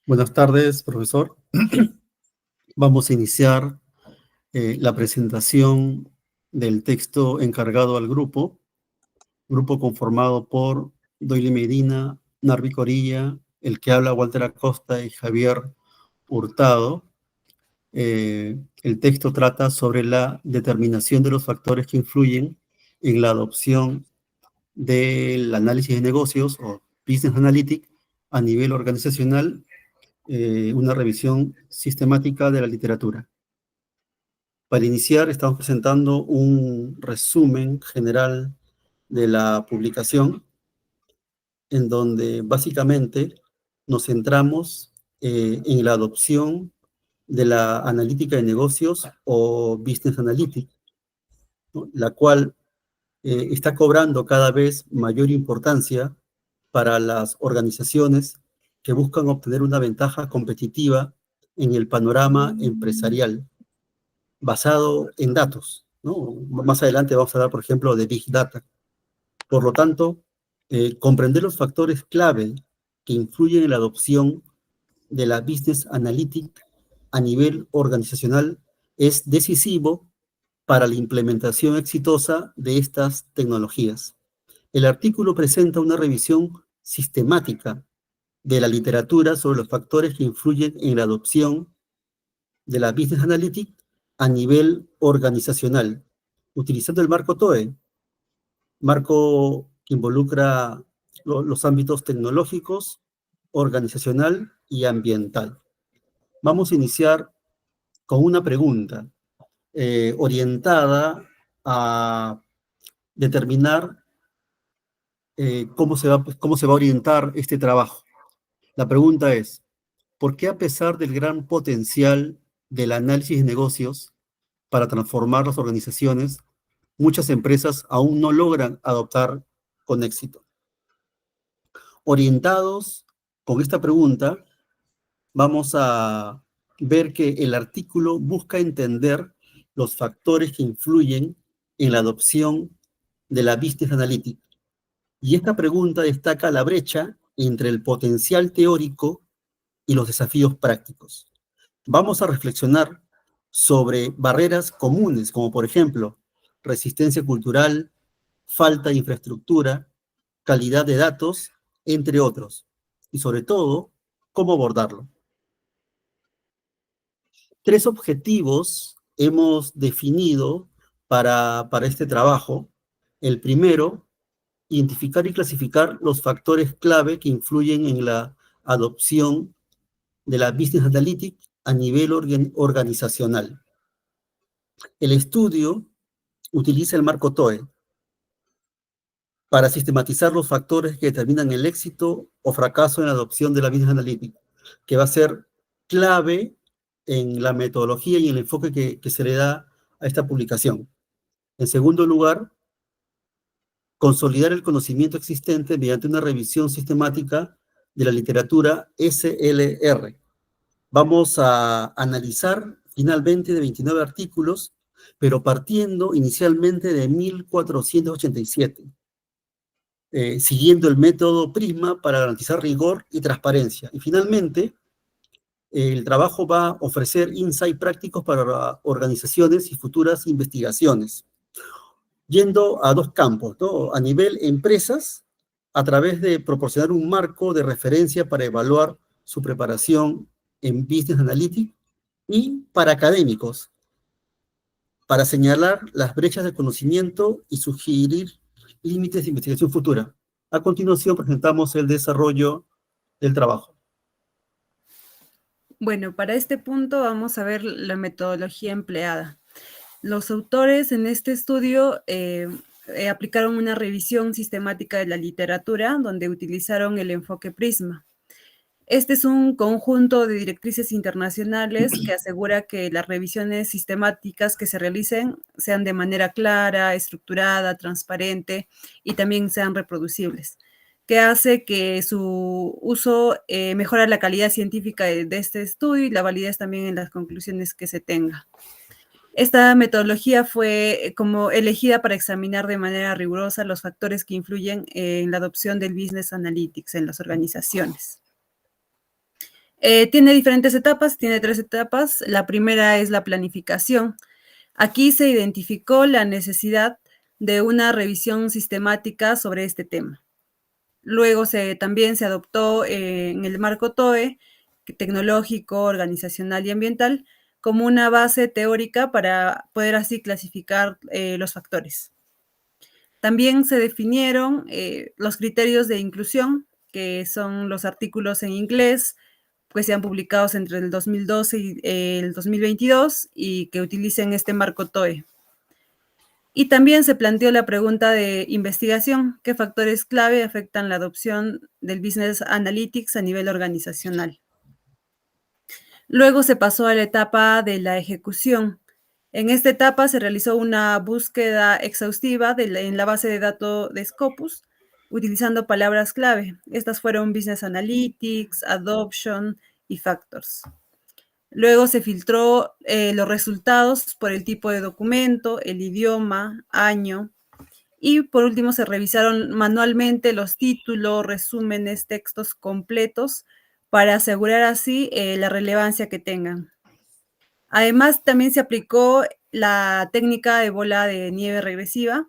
Buenas tardes, profesor. Vamos a iniciar la presentación del texto encargado al grupo conformado por Doyle Medina, Narvi Corilla, el que habla Walter Acosta y Javier Hurtado. El texto trata sobre la determinación de los factores que influyen en la adopción del análisis de negocios o Business Analytics a nivel organizacional, una revisión sistemática de la literatura. Para iniciar, estamos presentando un resumen general de la publicación, en donde básicamente nos centramos en la adopción de la analítica de negocios o Business Analytics, ¿no? La cual está cobrando cada vez mayor importancia para las organizaciones que buscan obtener una ventaja competitiva en el panorama empresarial basado en datos, ¿no? Más adelante vamos a hablar, por ejemplo, de Big Data. Por lo tanto, comprender los factores clave que influyen en la adopción de la Business Analytics a nivel organizacional es decisivo para la implementación exitosa de estas tecnologías. El artículo presenta una revisión sistemática de la literatura sobre los factores que influyen en la adopción de la Business Analytics a nivel organizacional, utilizando el marco TOE, marco que involucra los ámbitos tecnológicos, organizacional y ambiental. Vamos a iniciar con una pregunta orientada a determinar cómo se va a orientar este trabajo. La pregunta es, ¿por qué a pesar del gran potencial del análisis de negocios para transformar las organizaciones, muchas empresas aún no logran adoptar con éxito? Orientados con esta pregunta, vamos a ver que el artículo busca entender los factores que influyen en la adopción de la Business Analytics. Y esta pregunta destaca la brecha entre el potencial teórico y los desafíos prácticos. Vamos a reflexionar sobre barreras comunes, como por ejemplo, resistencia cultural, falta de infraestructura, calidad de datos, entre otros. Y sobre todo, cómo abordarlo. 3 objetivos hemos definido para este trabajo. El primero, identificar y clasificar los factores clave que influyen en la adopción de la Business Analytics a nivel organizacional. El estudio utiliza el marco TOE para sistematizar los factores que determinan el éxito o fracaso en la adopción de la Business Analytics, que va a ser clave en la metodología y en el enfoque que se le da a esta publicación. En segundo lugar, consolidar el conocimiento existente mediante una revisión sistemática de la literatura SLR. Vamos a analizar finalmente de 29 artículos, pero partiendo inicialmente de 1487, siguiendo el método Prisma para garantizar rigor y transparencia. Y finalmente, el trabajo va a ofrecer insights prácticos para organizaciones y futuras investigaciones, yendo a 2 campos, ¿no? A nivel empresas, a través de proporcionar un marco de referencia para evaluar su preparación en Business Analytics, y para académicos, para señalar las brechas de conocimiento y sugerir límites de investigación futura. A continuación presentamos el desarrollo del trabajo. Bueno, para este punto vamos a ver la metodología empleada. Los autores en este estudio aplicaron una revisión sistemática de la literatura donde utilizaron el enfoque Prisma. Este es un conjunto de directrices internacionales que asegura que las revisiones sistemáticas que se realicen sean de manera clara, estructurada, transparente y también sean reproducibles, que hace que su uso mejora la calidad científica de este estudio y la validez también en las conclusiones que se tenga. Esta metodología fue como elegida para examinar de manera rigurosa los factores que influyen en la adopción del Business Analytics en las organizaciones. Tiene diferentes etapas, tiene 3 etapas. La primera es la planificación. Aquí se identificó la necesidad de una revisión sistemática sobre este tema. Luego también se adoptó en el marco TOE, tecnológico, organizacional y ambiental, como una base teórica para poder así clasificar los factores. También se definieron los criterios de inclusión, que son los artículos en inglés, que sean publicados entre el 2012 y el 2022 y que utilicen este marco TOE. Y también se planteó la pregunta de investigación, ¿qué factores clave afectan la adopción del Business Analytics a nivel organizacional? Luego se pasó a la etapa de la ejecución. En esta etapa se realizó una búsqueda exhaustiva en la base de datos de Scopus, utilizando palabras clave. Estas fueron Business Analytics, Adoption y Factors. Luego se filtró los resultados por el tipo de documento, el idioma, año. Y por último se revisaron manualmente los títulos, resúmenes, textos completos para asegurar así la relevancia que tengan. Además, también se aplicó la técnica de bola de nieve regresiva,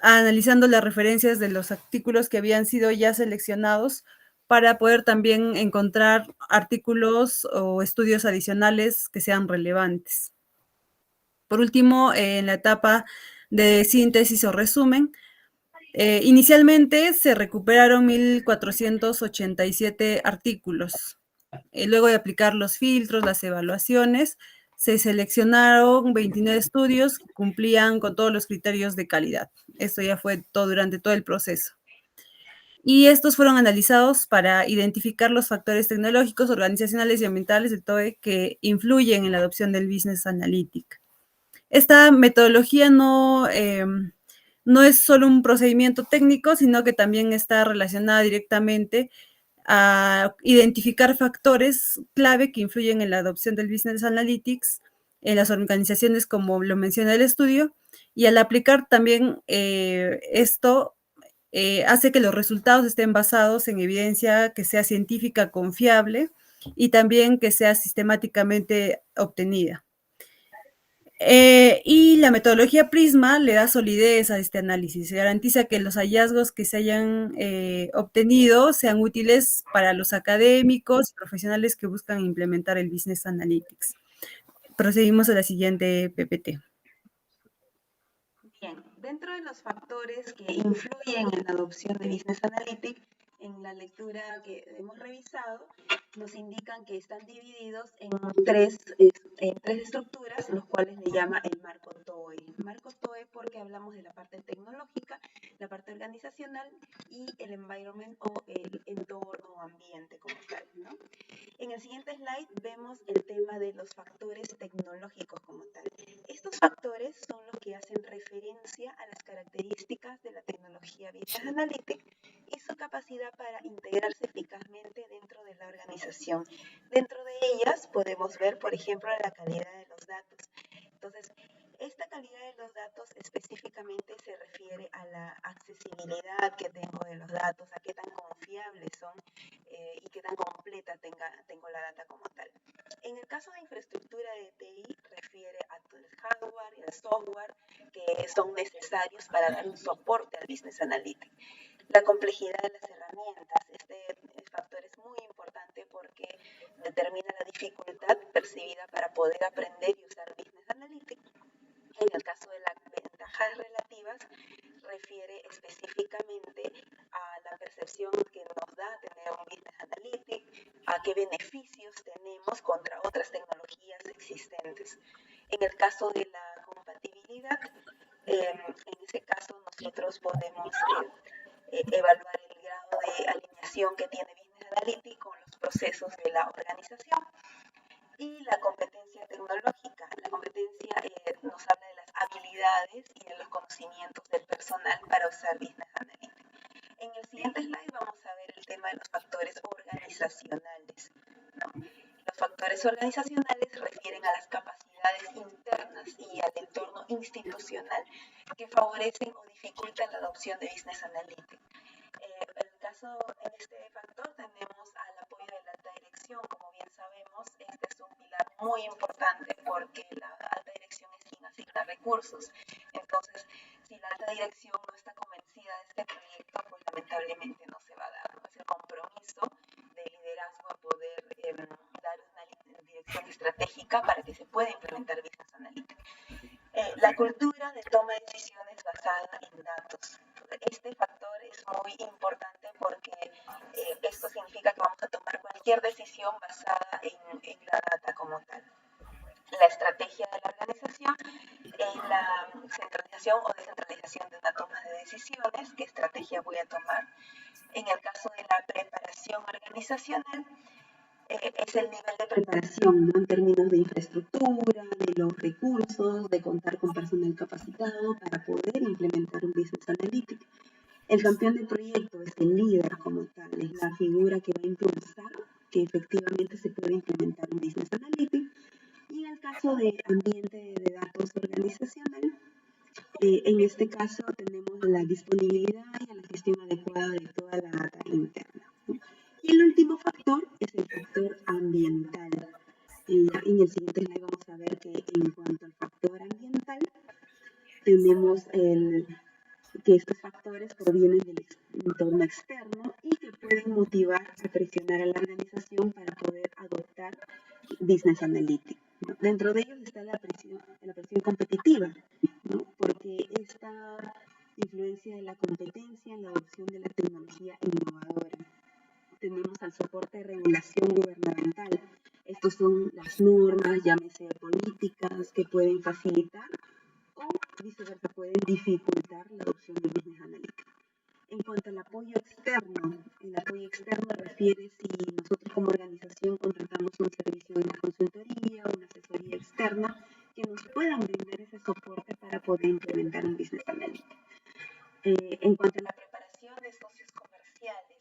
analizando las referencias de los artículos que habían sido ya seleccionados para poder también encontrar artículos o estudios adicionales que sean relevantes. Por último, en la etapa de síntesis o resumen, inicialmente se recuperaron 1.487 artículos. Luego de aplicar los filtros, las evaluaciones, se seleccionaron 29 estudios que cumplían con todos los criterios de calidad. Esto ya fue durante todo el proceso. Y estos fueron analizados para identificar los factores tecnológicos, organizacionales y ambientales del TOE que influyen en la adopción del Business Analytics. Esta metodología no es solo un procedimiento técnico, sino que también está relacionada directamente a identificar factores clave que influyen en la adopción del Business Analytics en las organizaciones, como lo menciona el estudio, y al aplicar también esto hace que los resultados estén basados en evidencia que sea científica, confiable y también que sea sistemáticamente obtenida. Y la metodología Prisma le da solidez a este análisis, garantiza que los hallazgos que se hayan obtenido sean útiles para los académicos y profesionales que buscan implementar el Business Analytics. Procedimos a la siguiente PPT. Bien, dentro de los factores que influyen en la adopción de Business Analytics, en la lectura que hemos revisado, nos indican que están divididos en tres estructuras, los cuales le llama el marco TOE. El marco TOE porque hablamos de la parte tecnológica, la parte organizacional y el environment o el entorno o ambiente como tal, ¿no? En el siguiente slide vemos el tema de los factores tecnológicos como tal. Estos factores son los que hacen referencia a las características de la tecnología Business Analytics y su capacidad para integrarse eficazmente dentro de la organización. Dentro de ellas podemos ver, por ejemplo, la calidad de los datos. Entonces, esta calidad de los datos específicamente se refiere a la accesibilidad que tengo de los datos, a qué tan confiables son y qué tan completa tengo la data como tal. En el caso de infraestructura de TI, refiere a todo el hardware y el software que son necesarios para dar un soporte al Business Analytics. La complejidad de las herramientas. Este factor es muy importante porque determina la dificultad percibida para poder aprender y usar Business Analytics. En el caso de las ventajas relativas, refiere específicamente a la percepción que nos da tener un Business Analytics, a qué beneficios tenemos contra otras tecnologías existentes. En el caso de la compatibilidad, en ese caso nosotros podemos evaluar el grado de alineación que tiene Business Analytics con los procesos de la organización. Y la competencia tecnológica. La competencia nos habla de las habilidades y de los conocimientos del personal para usar Business Analytics. En el siguiente slide vamos a ver el tema de los factores organizacionales, ¿no? Los factores organizacionales refieren a las capacidades internas y al entorno institucional que favorecen o dificultan la adopción de Business Analytics. En este factor tenemos al apoyo de la muy importante porque la alta dirección es quien asigna recursos. Entonces, si la alta dirección no está convencida de este proyecto, pues lamentablemente no se va a dar, ¿no? Es el compromiso de liderazgo a poder dar una dirección estratégica para que se pueda implementar Business Analytics. La cultura de toma de decisiones basada en datos. Este factor es muy importante porque esto significa que vamos a tomar cualquier decisión basada en la data como tal. La estrategia de la organización es la centralización o descentralización de una toma de decisiones. ¿Qué estrategia voy a tomar? En el caso de la preparación organizacional, es el nivel de preparación, ¿no? En términos de infraestructura, de los recursos, de contar con personal capacitado para poder implementar un Business Analytics. El campeón del proyecto es el líder como tal, es la figura que va a impulsar que efectivamente se pueda implementar un Business Analytics. Y en el caso de ambiente de datos organizacional, en este caso tenemos la disponibilidad y la gestión adecuada de toda la data interna, ¿no? Y el último factor es el factor ambiental. En el siguiente slide vamos a ver que en cuanto al factor ambiental, tenemos que estos factores provienen del entorno externo y que pueden motivar a presionar a la organización para poder adoptar Business Analytics, ¿no? Dentro de ellos está la presión competitiva, ¿no? Porque esta influencia de la competencia en la adopción de la tecnología innovadora. Tenemos al soporte de regulación gubernamental. Estos son las normas, llámese políticas, que pueden facilitar o viceversa pueden dificultar la adopción de Business Analytics. En cuanto al apoyo externo, el apoyo externo refiere si nosotros como organización contratamos un servicio de una consultoría o una asesoría externa que nos puedan brindar ese soporte para poder implementar un Business Analytics. En cuanto a la preparación de socios comerciales,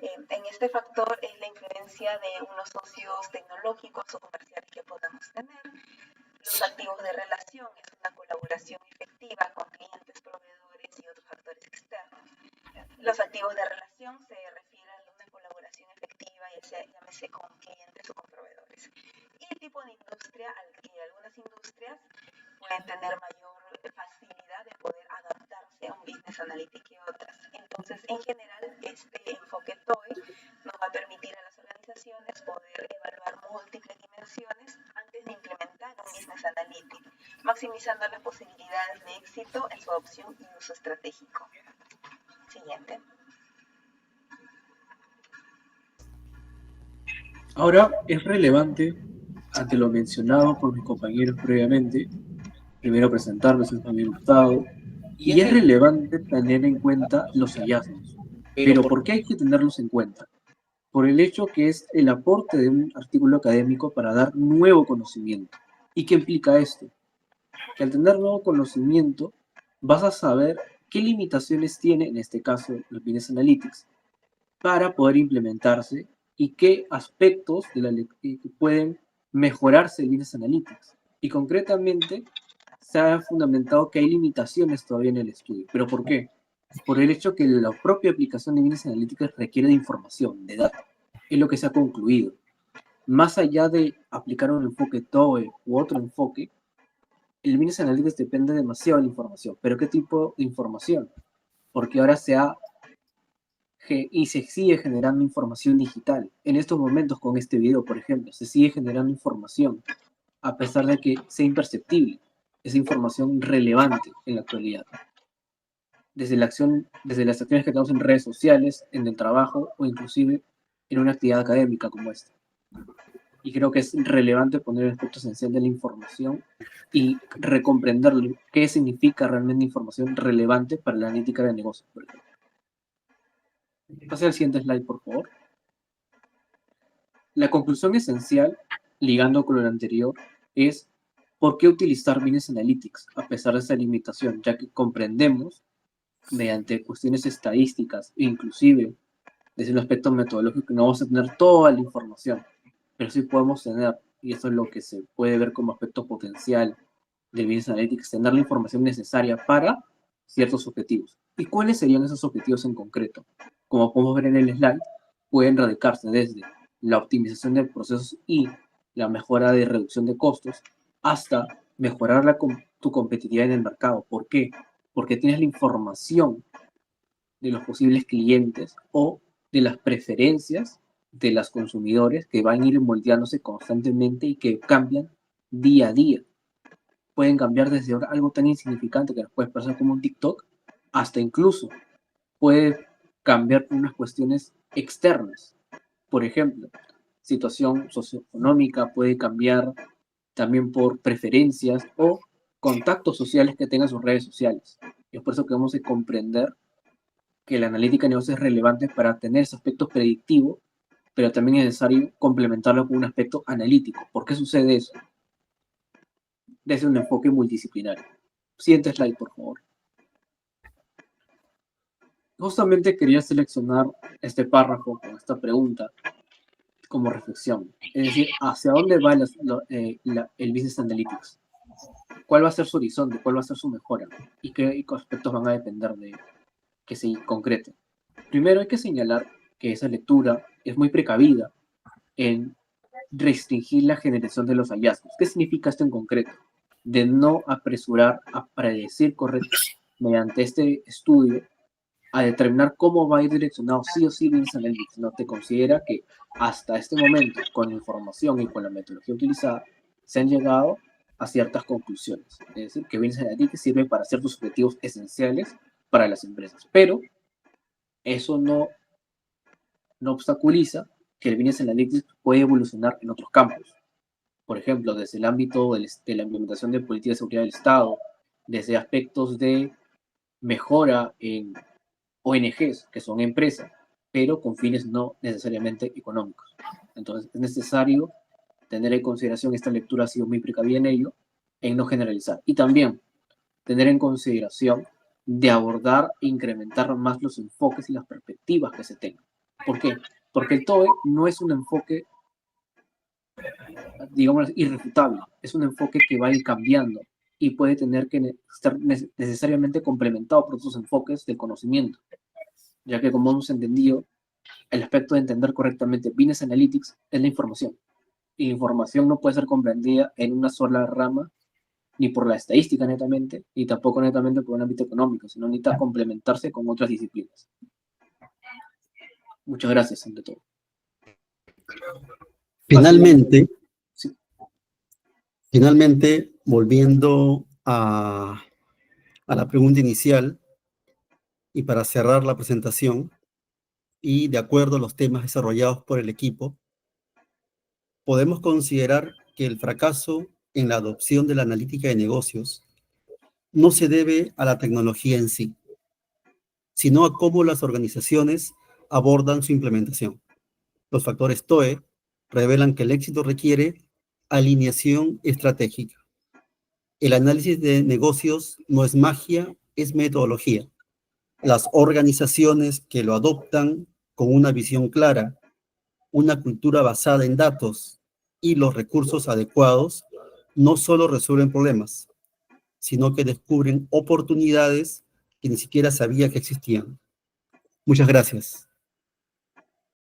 en este factor es la influencia de unos socios tecnológicos o comerciales que podamos tener. Los activos de relación es una colaboración efectiva con clientes, proveedores y otros actores externos. Los activos de relación se refieren a una colaboración efectiva, ya sea llámese con clientes o con proveedores. Y el tipo de industria, al que algunas industrias pueden tener mayor facilidad de poder adaptarse a un Business Analytics que otras. Entonces, en general, este enfoque TOE nos va a permitir a las organizaciones poder evaluar múltiples dimensiones antes de implementar un Business Analytics, maximizando las posibilidades de éxito en su adopción y uso estratégico. Siguiente. Ahora, es relevante, ante lo mencionado por mis compañeros previamente, primero presentarme, soy Javier Hurtado, y es relevante tener en cuenta los hallazgos. Pero ¿por qué hay que tenerlos en cuenta? Por el hecho que es el aporte de un artículo académico para dar nuevo conocimiento. ¿Y qué implica esto? Que al tener nuevo conocimiento vas a saber qué limitaciones tiene, en este caso, los Business Analytics, para poder implementarse y qué aspectos que pueden mejorarse el Business Analytics. Y concretamente, se ha fundamentado que hay limitaciones todavía en el estudio. ¿Pero por qué? Por el hecho que la propia aplicación de Business Analytics requiere de información, de datos. Es lo que se ha concluido. Más allá de aplicar un enfoque TOE u otro enfoque, el Business Analytics depende demasiado de la información. ¿Pero qué tipo de información? Porque ahora se sigue generando información digital. En estos momentos, con este video, por ejemplo, se sigue generando información, a pesar de que sea imperceptible. Es información relevante en la actualidad. Desde las acciones que tenemos en redes sociales, en el trabajo o inclusive en una actividad académica como esta. Y creo que es relevante poner el aspecto esencial de la información y recomprender qué significa realmente información relevante para la analítica de negocios, por ejemplo. Pase al siguiente slide, por favor. La conclusión esencial, ligando con lo anterior, es ¿por qué utilizar Business Analytics a pesar de esa limitación? Ya que comprendemos, mediante cuestiones estadísticas e inclusive desde el aspecto metodológico, que no vamos a tener toda la información, pero sí podemos tener, y eso es lo que se puede ver como aspecto potencial del Business Analytics, tener la información necesaria para ciertos objetivos. ¿Y cuáles serían esos objetivos en concreto? Como podemos ver en el slide, pueden radicarse desde la optimización de procesos y la mejora de reducción de costos, hasta mejorar tu competitividad en el mercado. ¿Por qué? Porque tienes la información de los posibles clientes o de las preferencias de los consumidores que van a ir moldeándose constantemente y que cambian día a día. Pueden cambiar desde algo tan insignificante que nos puede pasar como un TikTok, hasta incluso puede cambiar por unas cuestiones externas. Por ejemplo, situación socioeconómica puede cambiar también por preferencias o contactos sociales que tengan sus redes sociales. Y es por eso que debemos de comprender que la analítica de negocios es relevante para tener ese aspecto predictivo, pero también es necesario complementarlo con un aspecto analítico. ¿Por qué sucede eso? Desde un enfoque multidisciplinario. Siguiente slide, por favor. Justamente quería seleccionar este párrafo con esta pregunta como reflexión. Es decir, ¿hacia dónde va el Business Analytics? ¿Cuál va a ser su horizonte? ¿Cuál va a ser su mejora? ¿Y qué aspectos van a depender de que se concrete? Primero hay que señalar que esa lectura es muy precavida en restringir la generación de los hallazgos. ¿Qué significa esto en concreto? De no apresurar a predecir correcto mediante este estudio a determinar cómo va a ir direccionado sí o sí Business Analytics. No te considera que hasta este momento, con la información y con la metodología utilizada, se han llegado a ciertas conclusiones. Es decir, que Business Analytics sirve para ciertos objetivos esenciales para las empresas. Pero eso no obstaculiza que el Business Analytics puede evolucionar en otros campos. Por ejemplo, desde el ámbito de la implementación de políticas de seguridad del Estado, desde aspectos de mejora en ONGs, que son empresas, pero con fines no necesariamente económicos. Entonces, es necesario tener en consideración, esta lectura ha sido muy precavida en ello, en no generalizar. Y también tener en consideración de abordar e incrementar más los enfoques y las perspectivas que se tengan. ¿Por qué? Porque el TOE no es un enfoque, digamos, irrefutable. Es un enfoque que va a ir cambiando y puede tener que estar necesariamente complementado por otros enfoques del conocimiento, ya que, como hemos entendido, el aspecto de entender correctamente Business Analytics es la información. Y la información no puede ser comprendida en una sola rama, ni por la estadística netamente, ni tampoco netamente por un ámbito económico, sino necesita complementarse con otras disciplinas. Muchas gracias, ante todo. Finalmente, volviendo a la pregunta inicial, y para cerrar la presentación, y de acuerdo a los temas desarrollados por el equipo, podemos considerar que el fracaso en la adopción de la analítica de negocios no se debe a la tecnología en sí, sino a cómo las organizaciones abordan su implementación. Los factores TOE revelan que el éxito requiere alineación estratégica. El análisis de negocios no es magia, es metodología. Las organizaciones que lo adoptan con una visión clara, una cultura basada en datos y los recursos adecuados, no solo resuelven problemas, sino que descubren oportunidades que ni siquiera sabía que existían. Muchas gracias.